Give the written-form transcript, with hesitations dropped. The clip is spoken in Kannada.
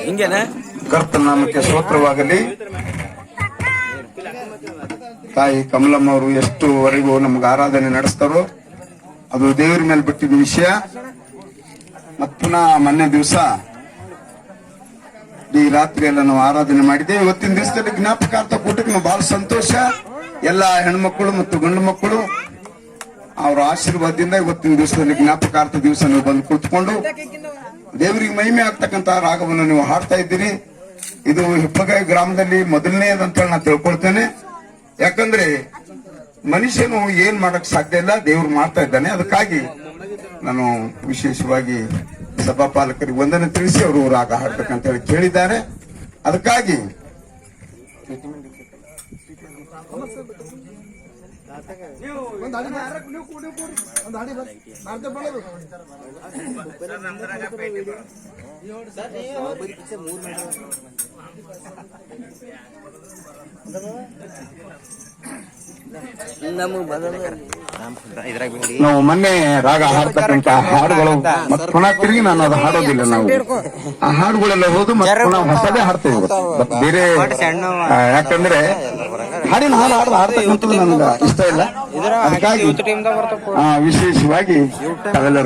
ಹಿಂಗೇನ ಕರ್ತನ ನಾಮಕ್ಕೆ ಸ್ತೋತ್ರವಾಗಲಿ. ತಾಯಿ ಕಮಲಮ್ಮ ಅವರು ಎಷ್ಟುವರೆಗೂ ನಮ್ಗೆ ಆರಾಧನೆ ನಡೆಸ್ತಾರೋ ಅದು ದೇವರ ಮೇಲೆ ಬಿಟ್ಟಿದ್ದ ವಿಷಯ. ಮತ್ ಪುನಃ ಮೊನ್ನೆ ದಿವಸ ಈ ರಾತ್ರಿ ಎಲ್ಲ ನಾವು ಆರಾಧನೆ ಮಾಡಿದ್ದೇವೆ. ಇವತ್ತಿನ ದಿವಸದಲ್ಲಿ ಜ್ಞಾಪಕಾರ್ಥ ಕೂಟಕ್ಕೆ ನಾವು ಬಹಳ ಸಂತೋಷ. ಎಲ್ಲ ಹೆಣ್ಮಕ್ಳು ಮತ್ತು ಗಂಡು ಮಕ್ಕಳು ಅವರ ಆಶೀರ್ವಾದದಿಂದ ಇವತ್ತಿನ ದಿವಸದಲ್ಲಿ ಜ್ಞಾಪಕಾರ್ಥ ದಿವಸ ನೀವು ಬಂದು ಕುಳಿತುಕೊಂಡು ದೇವರಿಗೆ ಮಹಿಮೆ ಆಗ್ತಕ್ಕಂತ ರಾಗವನ್ನು ನೀವು ಹಾಡ್ತಾ ಇದ್ದೀರಿ. ಇದು ಹಿಪ್ಪಗಾಯಿ ಗ್ರಾಮದಲ್ಲಿ ಮೊದಲನೇದಂತ ನಾನು ತಿಳ್ಕೊಳ್ತೇನೆ. ಯಾಕಂದ್ರೆ ಮನುಷ್ಯನು ಏನ್ ಮಾಡಕ್ ಸಾಧ್ಯ ಇಲ್ಲ, ದೇವ್ರು ಮಾಡ್ತಾ ಇದ್ದಾನೆ. ಅದಕ್ಕಾಗಿ ನಾನು ವಿಶೇಷವಾಗಿ ಸಭಾಪಾಲಕರಿಗೆ ವಂದನೆ ತಿಳಿಸಿ ಅವರು ರಾಗ ಹಾಡ್ಬೇಕಂತ ಹೇಳಿ ಕೇಳಿದ್ದಾರೆ. ಅದಕ್ಕಾಗಿ ನಾವು ಮೊನ್ನೆ ರಾಗ ಹಾಡ್ತಕ್ಕಂತ ಹಾಡುಗಳು ಮತ್ತೆ ಪುನಃ ತಿರುಗಿ ನಾನು ಅದು ಹಾಡೋದಿಲ್ಲ. ನಾವು ಆ ಹಾಡುಗಳೆಲ್ಲ ಹೋದು ಮತ್ತೆ ಪುನಃ ಹೊಸದೇ ಹಾಡ್ತೇವೆ. ಬೇರೆ ಯಾಕಂದ್ರೆ ಹಾಡಿನ ಹಾಡು ಹಾಡ್ತಕ್ಕಂಥದ್ದು ನನ್ಗೆ ಇಷ್ಟ ಇಲ್ಲ. ಅದಕ್ಕಾಗಿ ವಿಶೇಷವಾಗಿ ತಾವೆಲ್ಲರೂ